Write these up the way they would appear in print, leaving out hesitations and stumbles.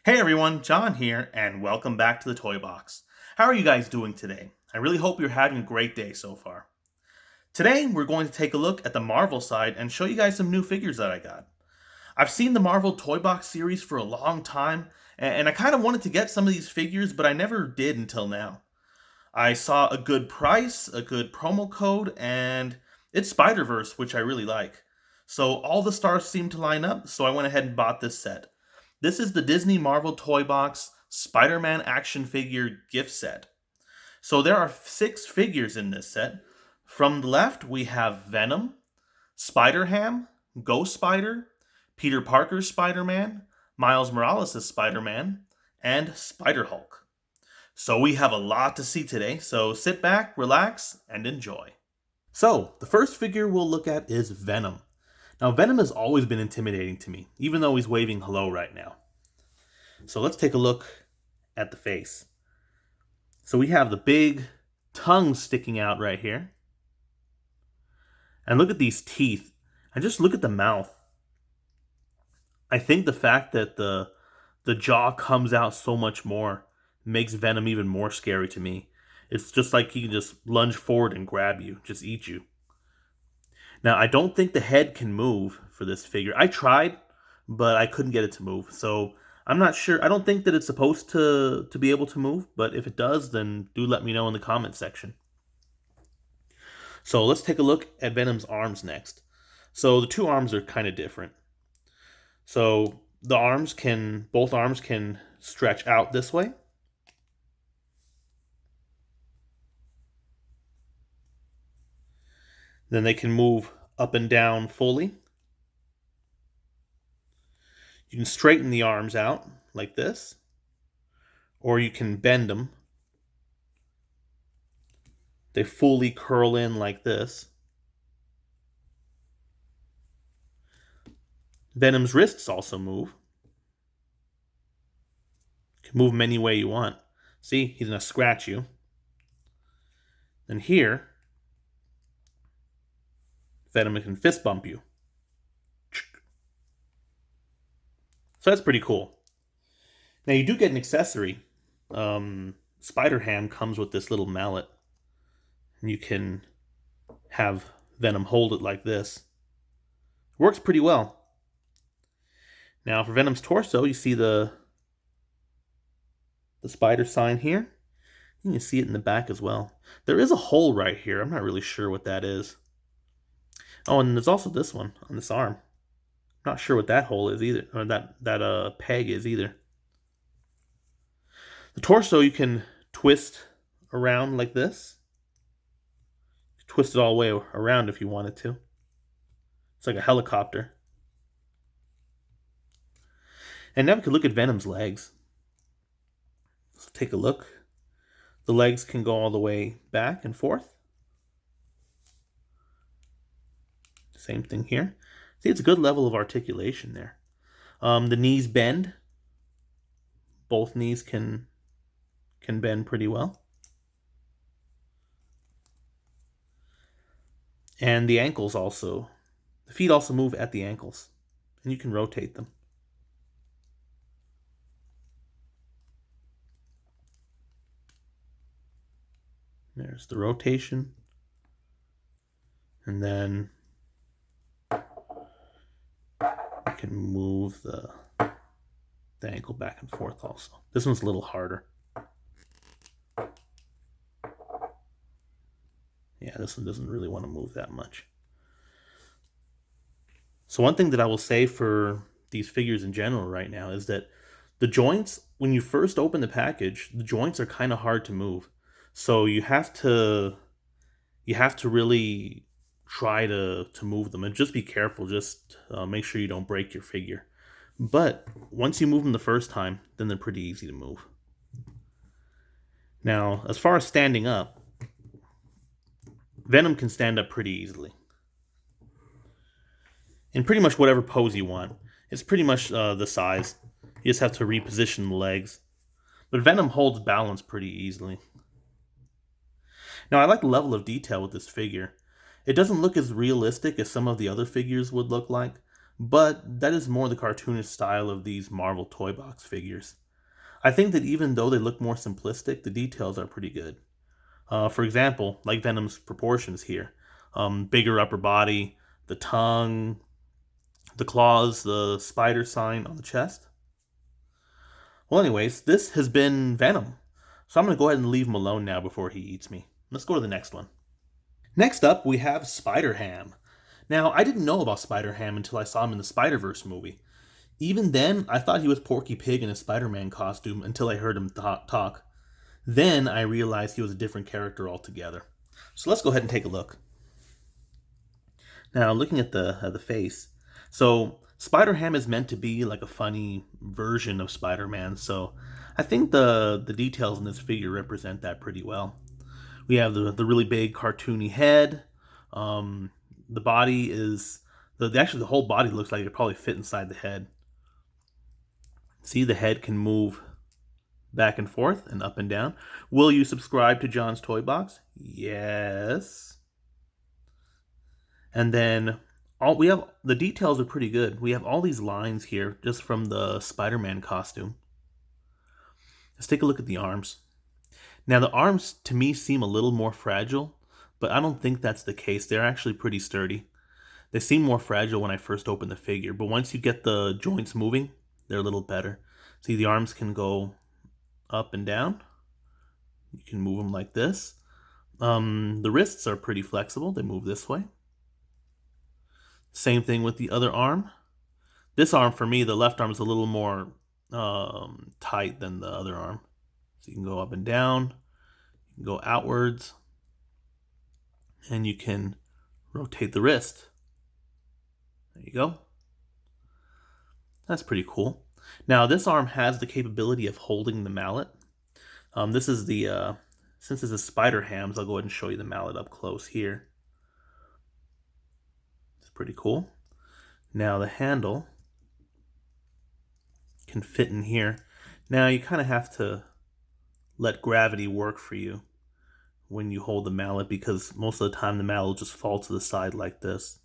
Hey everyone, John here, and welcome back to the Toybox. How are you guys doing today? I really hope you're having a great day so far. Today, we're going to take a look at the Marvel side and show you guys some new figures that I got. I've seen the Marvel Toybox series for a long time, and I kind of wanted to get some of these figures, but I never did until now. I saw a good price, a good promo code, and it's Spider-Verse, which I really like. So all the stars seem to line up, so I went ahead and bought this set. This is the Disney Marvel Toy Box Spider-Man action figure gift set. So there are 6 figures in this set. From the left, we have Venom, SpiderHam, Ghost Spider, Peter Parker's Spider-Man, Miles Morales' Spider-Man, and SpiderHulk. So we have a lot to see today, so sit back, relax, and enjoy. So, the first figure we'll look at is Venom. Now, Venom has always been intimidating to me, even though he's waving hello right now. So let's take a look at the face. So we have the big tongue sticking out right here. And look at these teeth. And just look at the mouth. I think the fact that the jaw comes out so much more makes Venom even more scary to me. It's just like he can just lunge forward and grab you, just eat you. Now, I don't think the head can move for this figure. I tried, but I couldn't get it to move. So I'm not sure. I don't think that it's supposed to be able to move, but if it does, then do let me know in the comment section. So let's take a look at Venom's arms next. So the 2 arms are kind of different. So both arms can stretch out this way. Then they can move up and down fully. You can straighten the arms out like this, or you can bend them. They fully curl in like this. Venom's wrists also move. You can move them any way you want. See, he's going to scratch you. And here, Venom can fist bump you. So that's pretty cool. Now you do get an accessory. SpiderHam comes with this little mallet. And you can have Venom hold it like this. Works pretty well. Now for Venom's torso, you see the spider sign here. You can see it in the back as well. There is a hole right here. I'm not really sure what that is. Oh, and there's also this one on this arm. Not sure what that hole is either, or that peg is either. The torso you can twist around like this. Twist it all the way around if you wanted to. It's like a helicopter. And now we can look at Venom's legs. Let's take a look. The legs can go all the way back and forth. Same thing here. See, it's a good level of articulation there. The knees bend. Both knees can bend pretty well. And the ankles also. The feet also move at the ankles. And you can rotate them. There's the rotation. And then you can move the ankle back and forth also. This one's a little harder. Yeah, this one doesn't really want to move that much. So one thing that I will say for these figures in general right now is that the joints, when you first open the package, the joints are kind of hard to move. So you have to really try to move them, and just be careful. Just make sure you don't break your figure. But once you move them the first time, then they're pretty easy to move. Now, as far as standing up, Venom can stand up pretty easily. In pretty much whatever pose you want. It's pretty much the size. You just have to reposition the legs. But Venom holds balance pretty easily. Now, I like the level of detail with this figure. It doesn't look as realistic as some of the other figures would look like, but that is more the cartoonish style of these Marvel toy box figures. I think that even though they look more simplistic, the details are pretty good. For example, like Venom's proportions here. Bigger upper body, the tongue, the claws, the spider sign on the chest. Well, anyways, this has been Venom. So I'm going to go ahead and leave him alone now before he eats me. Let's go to the next one. Next up, we have SpiderHam. Now, I didn't know about SpiderHam until I saw him in the Spider-Verse movie. Even then, I thought he was Porky Pig in a Spider-Man costume until I heard him talk. Then I realized he was a different character altogether. So let's go ahead and take a look. Now, looking at the face. So, Spider-Ham is meant to be like a funny version of Spider-Man, so I think the details in this figure represent that pretty well. We have the really big cartoony head. The body is... Actually, the whole body looks like it probably fit inside the head. See, the head can move back and forth and up and down. Will you subscribe to John's Toybox? Yes. And then we have the details are pretty good. We have all these lines here just from the Spider-Man costume. Let's take a look at the arms. Now the arms to me seem a little more fragile, but I don't think that's the case. They're actually pretty sturdy. They seem more fragile when I first opened the figure, but once you get the joints moving, they're a little better. See, the arms can go up and down. You can move them like this. The wrists are pretty flexible. They move this way. Same thing with the other arm. This arm, for me, the left arm is a little more tight than the other arm. So you can go up and down. You can go outwards. And you can rotate the wrist. There you go. That's pretty cool. Now, this arm has the capability of holding the mallet. This is the, since this is SpiderHam's, I'll go ahead and show you the mallet up close here. It's pretty cool. Now, the handle can fit in here. Now, you kind of have to let gravity work for you when you hold the mallet, because most of the time the mallet will just fall to the side like this.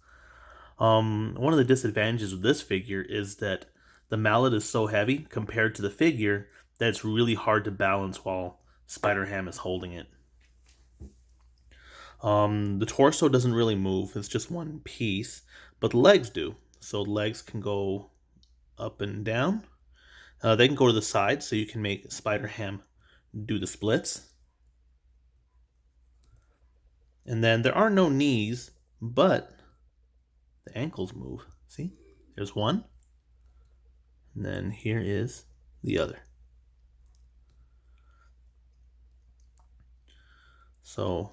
One of the disadvantages of this figure is that the mallet is so heavy compared to the figure that it's really hard to balance while SpiderHam is holding it. The torso doesn't really move, it's just one piece, but the legs do. So the legs can go up and down. They can go to the side, so you can make SpiderHam do the splits. And then there are no knees, but the ankles move. See? There's one. And then here is the other. So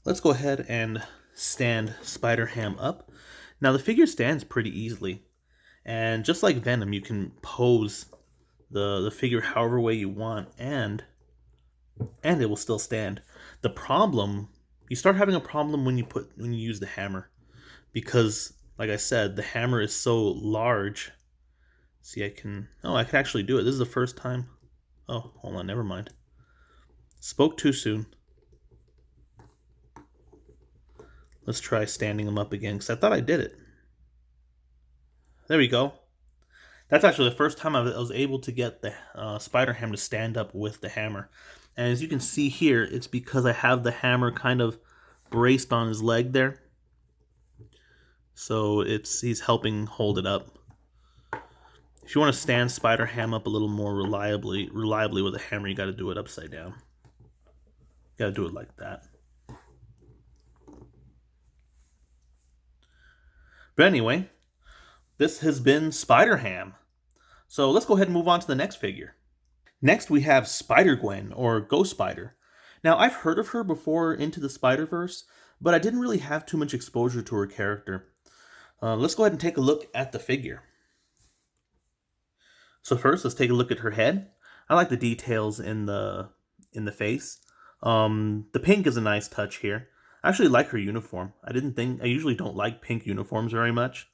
let's go ahead and stand SpiderHam up. Now the figure stands pretty easily. And just like Venom, you can pose the figure however way you want, and it will still stand. The problem, you start having a problem when you use the hammer, because like I said, the hammer is so large. See, I can actually do it. This is the first time. Oh, hold on, never mind. Spoke too soon. Let's try standing them up again, because I thought I did it. There we go. That's actually the first time I was able to get the SpiderHam to stand up with the hammer. And as you can see here, it's because I have the hammer kind of braced on his leg there. So he's helping hold it up. If you want to stand SpiderHam up a little more reliably with a hammer, you got to do it upside down. You got to do it like that. But anyway, this has been SpiderHam. So let's go ahead and move on to the next figure. Next we have Spider-Gwen, or Ghost Spider. Now I've heard of her before Into the Spider-Verse, but I didn't really have too much exposure to her character. Let's go ahead and take a look at the figure. So first, let's take a look at her head. I like the details in the face. The pink is a nice touch here. I actually like her uniform. I usually don't like pink uniforms very much,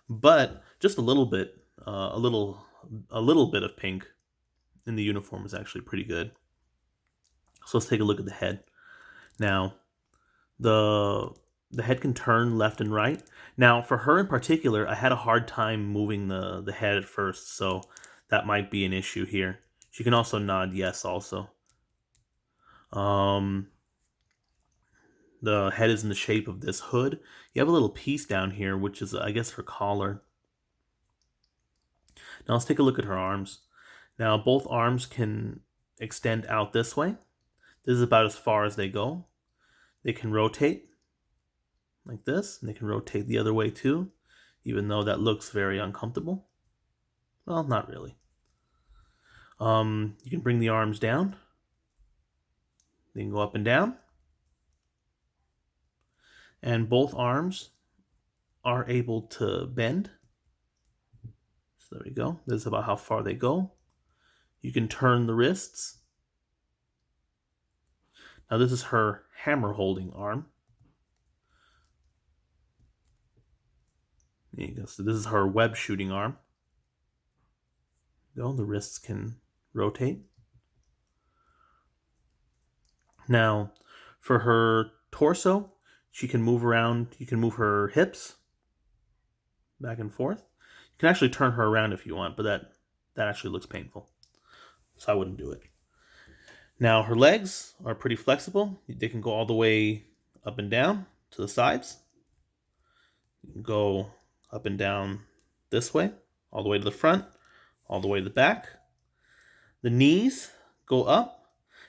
but just a little bit, a little bit of pink in the uniform is actually pretty good. So let's take a look at the head. Now, the the head can turn left and right. Now, for her in particular, I had a hard time moving the head at first, so that might be an issue here. She can also nod yes also. The head is in the shape of this hood. You have a little piece down here, which is, I guess, her collar. Now let's take a look at her arms. Now both arms can extend out this way. This is about as far as they go. They can rotate like this, and they can rotate the other way too, even though that looks very uncomfortable. Well, not really. You can bring the arms down. They can go up and down. And both arms are able to bend. So there we go. This is about how far they go. You can turn the wrists. Now this is her hammer holding arm. There you go. So this is her web shooting arm. There you go. The wrists can rotate. Now, for her torso, she can move around. You can move her hips back and forth. You can actually turn her around if you want, but that actually looks painful, so I wouldn't do it. Now, her legs are pretty flexible. They can go all the way up and down to the sides. You can go up and down this way, all the way to the front, all the way to the back. The knees go up.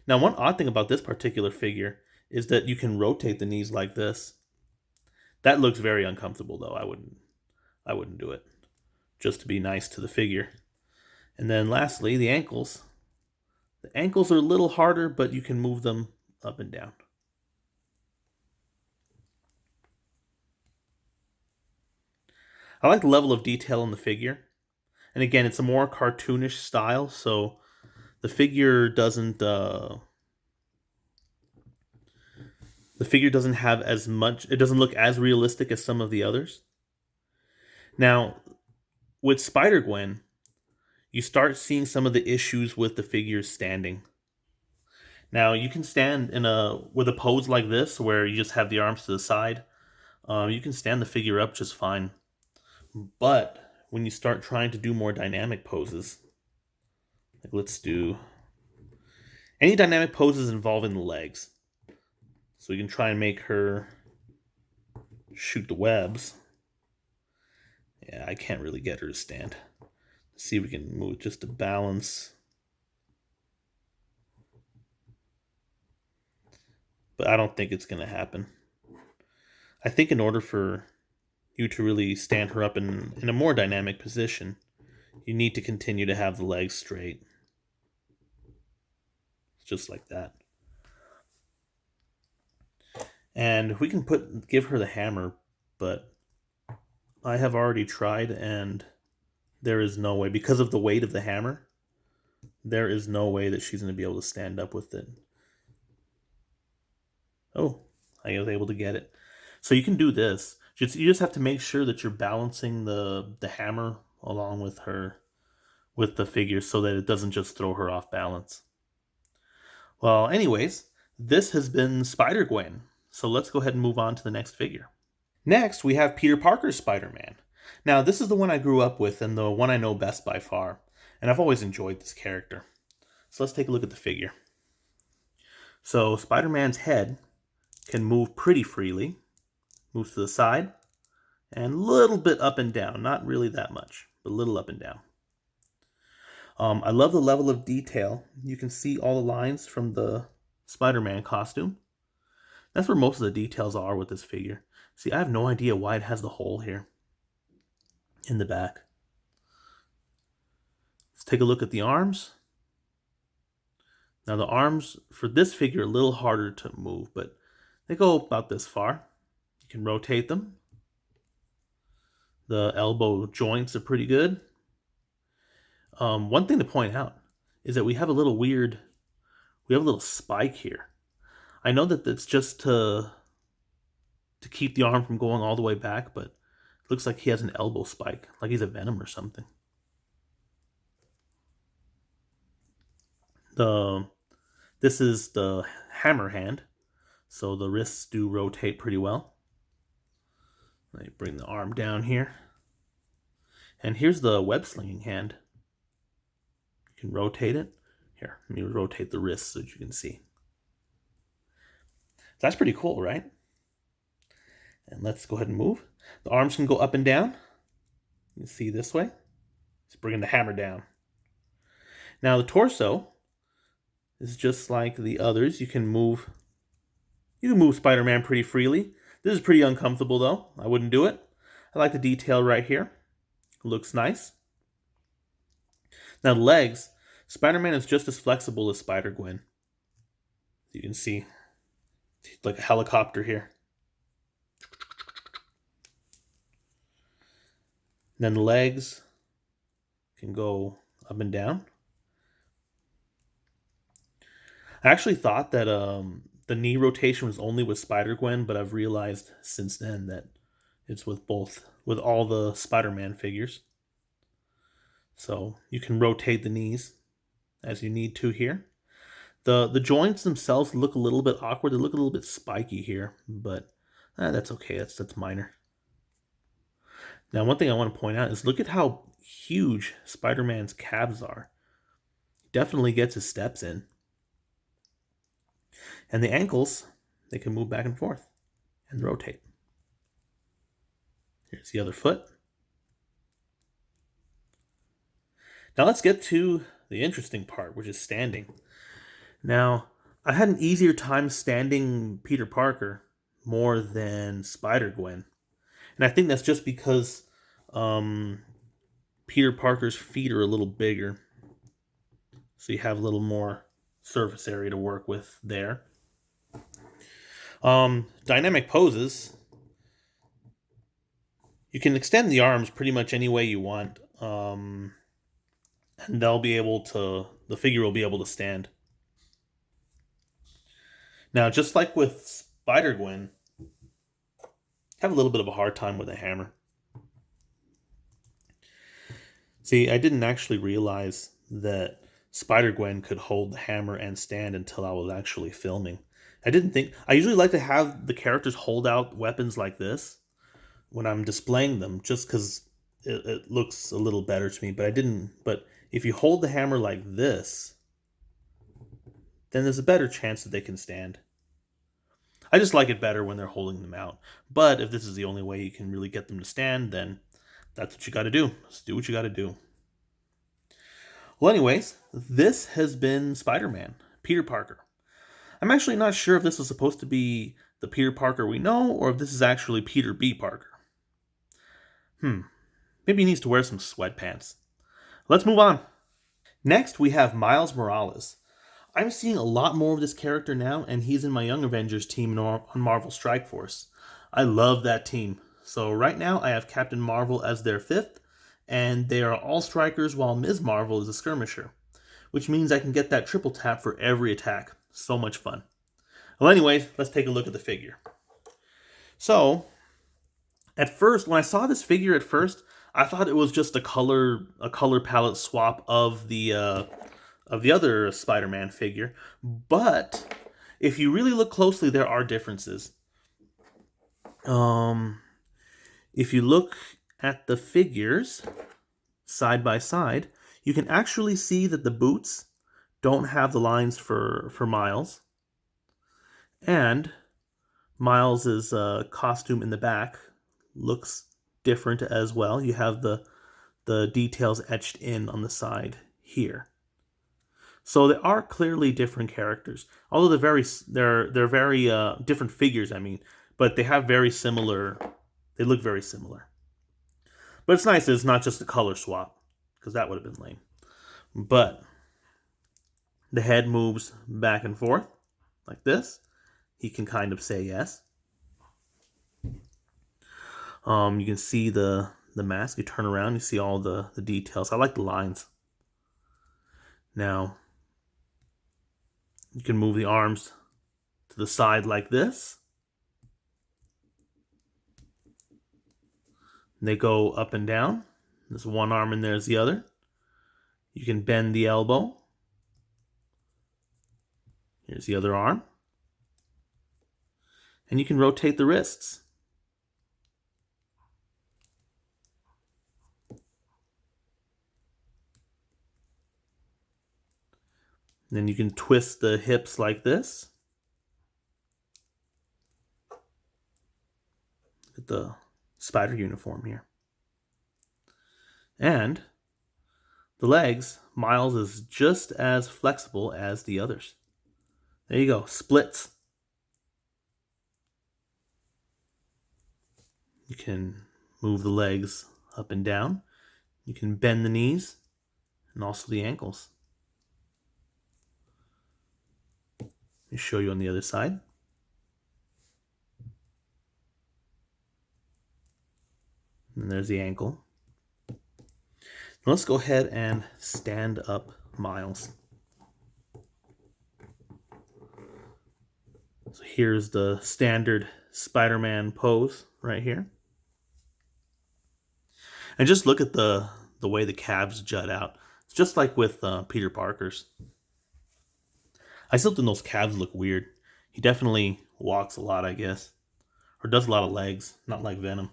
Now, one odd thing about this particular figure is that you can rotate the knees like this. That looks very uncomfortable, though. I wouldn't do it, just to be nice to the figure. And then lastly, the ankles. The ankles are a little harder, but you can move them up and down. I like the level of detail in the figure. And again, it's a more cartoonish style, so the figure doesn't have as much, it doesn't look as realistic as some of the others. Now, with Spider-Gwen, you start seeing some of the issues with the figures standing. Now, you can stand with a pose like this, where you just have the arms to the side. You can stand the figure up just fine. But when you start trying to do more dynamic poses, like let's do any dynamic poses involving the legs. So we can try and make her shoot the webs. Yeah, I can't really get her to stand. Let's see if we can move just to balance. But I don't think it's going to happen. I think in order for you to really stand her up in a more dynamic position, you need to continue to have the legs straight. Just like that. And we can give her the hammer, but I have already tried, and there is no way, because of the weight of the hammer, there is no way that she's going to be able to stand up with it. Oh, I was able to get it. So you can do this. You just have to make sure that you're balancing the hammer along with the figure, so that it doesn't just throw her off balance. Well, anyways, this has been Spider-Gwen. So let's go ahead and move on to the next figure. Next, we have Peter Parker's Spider-Man. Now, this is the one I grew up with and the one I know best by far, and I've always enjoyed this character. So let's take a look at the figure. So Spider-Man's head can move pretty freely, moves to the side, and a little bit up and down. Not really that much, but a little up and down. I love the level of detail. You can see all the lines from the Spider-Man costume. That's where most of the details are with this figure. See, I have no idea why it has the hole here in the back. Let's take a look at the arms. Now the arms for this figure are a little harder to move, but they go about this far. You can rotate them. The elbow joints are pretty good. One thing to point out is that we have a little spike here. I know that it's just to keep the arm from going all the way back, but it looks like he has an elbow spike, like he's a Venom or something. This is the hammer hand, so the wrists do rotate pretty well. Let me bring the arm down here. And here's the web slinging hand. You can rotate it. Here, let me rotate the wrist so that you can see. That's pretty cool, right? And let's go ahead and move. The arms can go up and down. You can see this way. It's bringing the hammer down. Now the torso is just like the others. You can move Spider-Man pretty freely. This is pretty uncomfortable though. I wouldn't do it. I like the detail right here. Looks nice. Now the legs, Spider-Man is just as flexible as Spider-Gwen. You can see, it's like a helicopter here. And then the legs can go up and down. I actually thought that the knee rotation was only with Spider-Gwen, but I've realized since then that it's with all the Spider-Man figures. So you can rotate the knees as you need to here. The joints themselves look a little bit awkward. They look a little bit spiky here, but that's okay. That's minor. Now, one thing I want to point out is look at how huge Spider-Man's calves are. Definitely gets his steps in. And the ankles, they can move back and forth and rotate. Here's the other foot. Now let's get to the interesting part, which is standing. Now, I had an easier time standing Peter Parker more than Spider-Gwen. And I think that's just because Peter Parker's feet are a little bigger. So you have a little more surface area to work with there. Dynamic poses. You can extend the arms pretty much any way you want. And the figure will be able to stand. Now, just like with Spider-Gwen, I have a little bit of a hard time with a hammer. See, I didn't actually realize that Spider-Gwen could hold the hammer and stand until I was actually filming. I usually like to have the characters hold out weapons like this when I'm displaying them, just because it looks a little better to me, but if you hold the hammer like this, then there's a better chance that they can stand. I just like it better when they're holding them out. But if this is the only way you can really get them to stand, then that's what you got to do. Just do what you got to do. Well, anyways, this has been Spider-Man, Peter Parker. I'm actually not sure if this was supposed to be the Peter Parker we know, or if this is actually Peter B. Parker. Maybe he needs to wear some sweatpants. Let's move on. Next, we have Miles Morales. I'm seeing a lot more of this character now, and he's in my Young Avengers team on Marvel Strike Force. I love that team. So right now, I have Captain Marvel as their 5th, and they are all strikers while Ms. Marvel is a skirmisher, which means I can get that triple tap for every attack. So much fun. Well, anyways, let's take a look at the figure. So, at first, when I saw this figure I thought it was just a color palette swap of the other Spider-Man figure. But if you really look closely, there are differences. If you look at the figures side by side, you can actually see that the boots don't have the lines for Miles. And Miles's costume in the back looks different as well. You have the details etched in on the side here. So they are clearly different characters. Although they're very different figures, but they have they look very similar. But it's nice that it's not just a color swap, because that would have been lame. But the head moves back and forth like this. He can kind of say yes. You can see the mask. You turn around, you see all the details. I like the lines. Now, you can move the arms to the side like this. And they go up and down. There's one arm and there's the other. You can bend the elbow. Here's the other arm. And you can rotate the wrists. And then you can twist the hips like this. Look at the spider uniform here. And the legs, Miles is just as flexible as the others. There you go, splits. You can move the legs up and down. You can bend the knees and also the ankles. Let me show you on the other side. And there's the ankle. Now let's go ahead and stand up Miles. So here's the standard Spider-Man pose right here. And just look at the way the calves jut out. It's just like with Peter Parker's. I still think those calves look weird. He definitely walks a lot, I guess. Or does a lot of legs, not like Venom.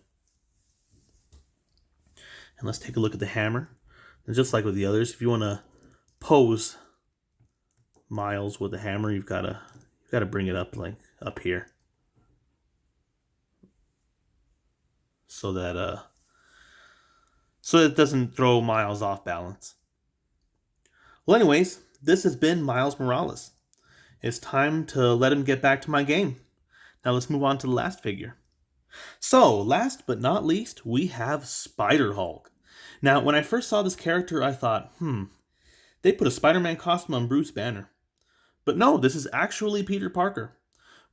And let's take a look at the hammer. And just like with the others, if you want to pose Miles with the hammer, you've got to bring it up like up here, so that it doesn't throw Miles off balance. Well, anyways, this has been Miles Morales. It's time to let him get back to my game. Now let's move on to the last figure. So, last but not least, we have SpiderHulk. Now, when I first saw this character, I thought, they put a Spider-Man costume on Bruce Banner. But no, this is actually Peter Parker.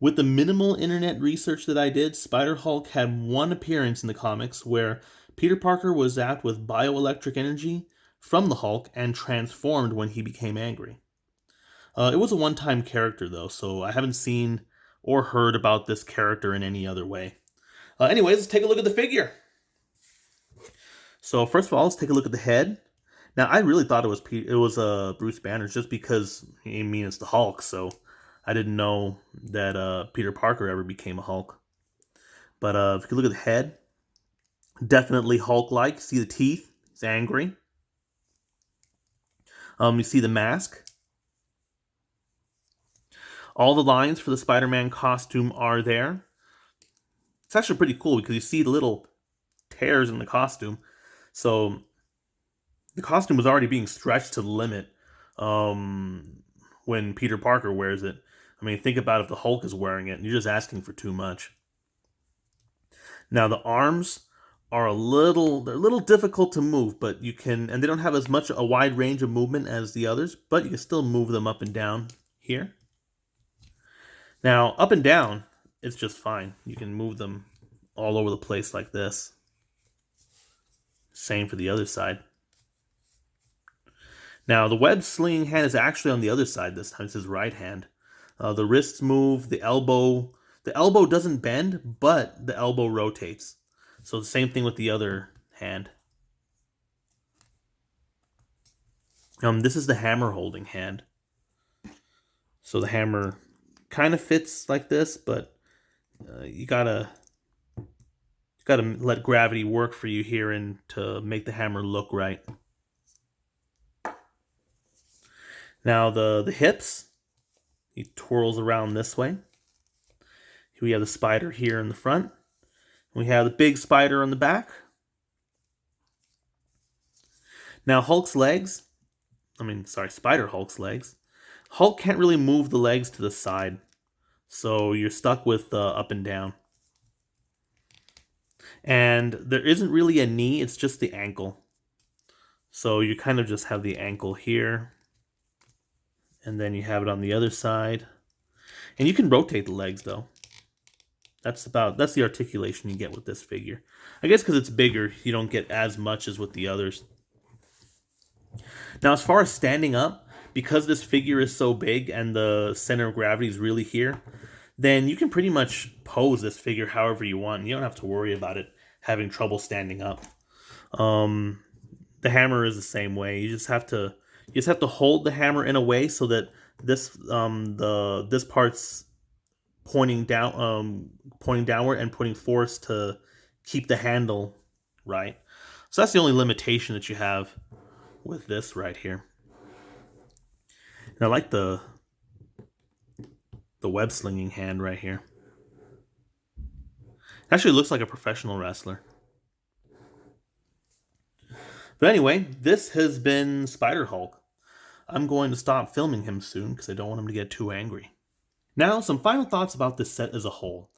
With the minimal internet research that I did, SpiderHulk had one appearance in the comics where Peter Parker was zapped with bioelectric energy from the Hulk and transformed when he became angry. It was a one-time character though, so I haven't seen or heard about this character in any other way. Anyways, let's take a look at the figure. So first of all, let's take a look at the head. Now, I really thought it was Bruce Banner just because, it's the Hulk, so I didn't know that Peter Parker ever became a Hulk. But if you look at the head, definitely Hulk-like. See the teeth? He's angry. You see the mask. All the lines for the Spider-Man costume are there. It's actually pretty cool because you see the little tears in the costume. So the costume was already being stretched to the limit when Peter Parker wears it. I mean, think about if the Hulk is wearing it, and you're just asking for too much. Now, the arms are they're a little difficult to move, but you can, and they don't have as much a wide range of movement as the others, but you can still move them up and down here. Now, up and down, it's just fine. You can move them all over the place like this. Same for the other side. Now, the web slinging hand is actually on the other side this time. It's his right hand. The wrists move, the elbow doesn't bend, but the elbow rotates. So the same thing with the other hand. This is the hammer holding hand. So the hammer kind of fits like this, but you gotta let gravity work for you here and to make the hammer look right. Now the hips, he twirls around this way. We have the spider here in the front. We have the big spider on the back. Now Spider-Hulk's legs. Hulk can't really move the legs to the side, so you're stuck with up and down. And there isn't really a knee, it's just the ankle. So you kind of just have the ankle here, and then you have it on the other side. And you can rotate the legs though. That's the articulation you get with this figure. I guess because it's bigger, you don't get as much as with the others. Now, as far as standing up, because this figure is so big and the center of gravity is really here, then you can pretty much pose this figure however you want. You don't have to worry about it having trouble standing up. The hammer is the same way. You just have to hold the hammer in a way so that this part's pointing downward and putting force to keep the handle right. So that's the only limitation that you have with this right here. And I like the web slinging hand right here. Actually looks like a professional wrestler. But anyway, this has been SpiderHulk. I'm going to stop filming him soon because I don't want him to get too angry. Now, some final thoughts about this set as a whole.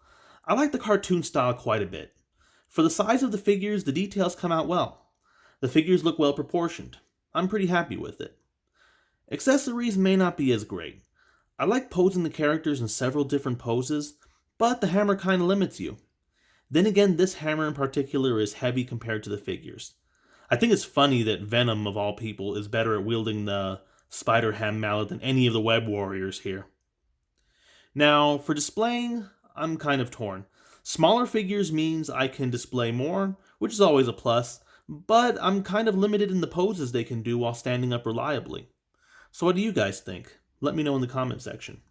I like the cartoon style quite a bit. For the size of the figures, the details come out well. The figures look well proportioned. I'm pretty happy with it. Accessories may not be as great. I like posing the characters in several different poses, but the hammer kinda limits you. Then again, this hammer in particular is heavy compared to the figures. I think it's funny that Venom, of all people, is better at wielding the SpiderHam mallet than any of the web warriors here. Now, for displaying, I'm kind of torn. Smaller figures means I can display more, which is always a plus, but I'm kind of limited in the poses they can do while standing up reliably. So what do you guys think? Let me know in the comment section.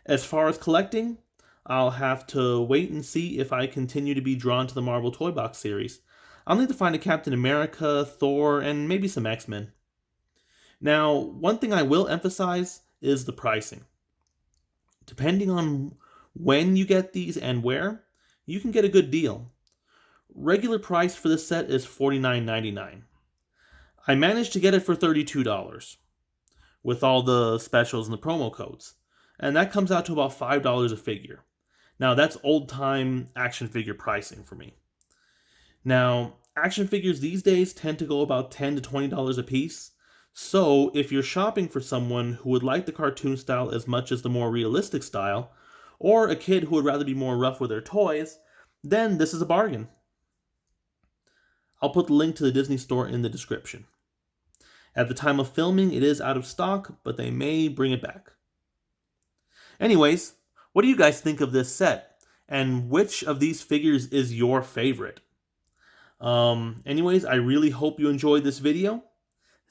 As far as collecting, I'll have to wait and see if I continue to be drawn to the Marvel Toybox series. I'll need to find a Captain America, Thor, and maybe some X-Men. Now, one thing I will emphasize is the pricing. Depending on when you get these and where, you can get a good deal. Regular price for this set is $49.99. I managed to get it for $32 with all the specials and the promo codes, and that comes out to about $5 a figure. Now that's old-time action figure pricing for me. Now, action figures these days tend to go about $10 to $20 a piece, so if you're shopping for someone who would like the cartoon style as much as the more realistic style, or a kid who would rather be more rough with their toys, then this is a bargain. I'll put the link to the Disney store in the description. At the time of filming, it is out of stock, but they may bring it back. Anyways, what do you guys think of this set? And which of these figures is your favorite? Anyways, I really hope you enjoyed this video.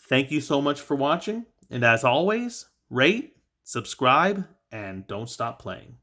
Thank you so much for watching, and as always, rate, subscribe, and don't stop playing.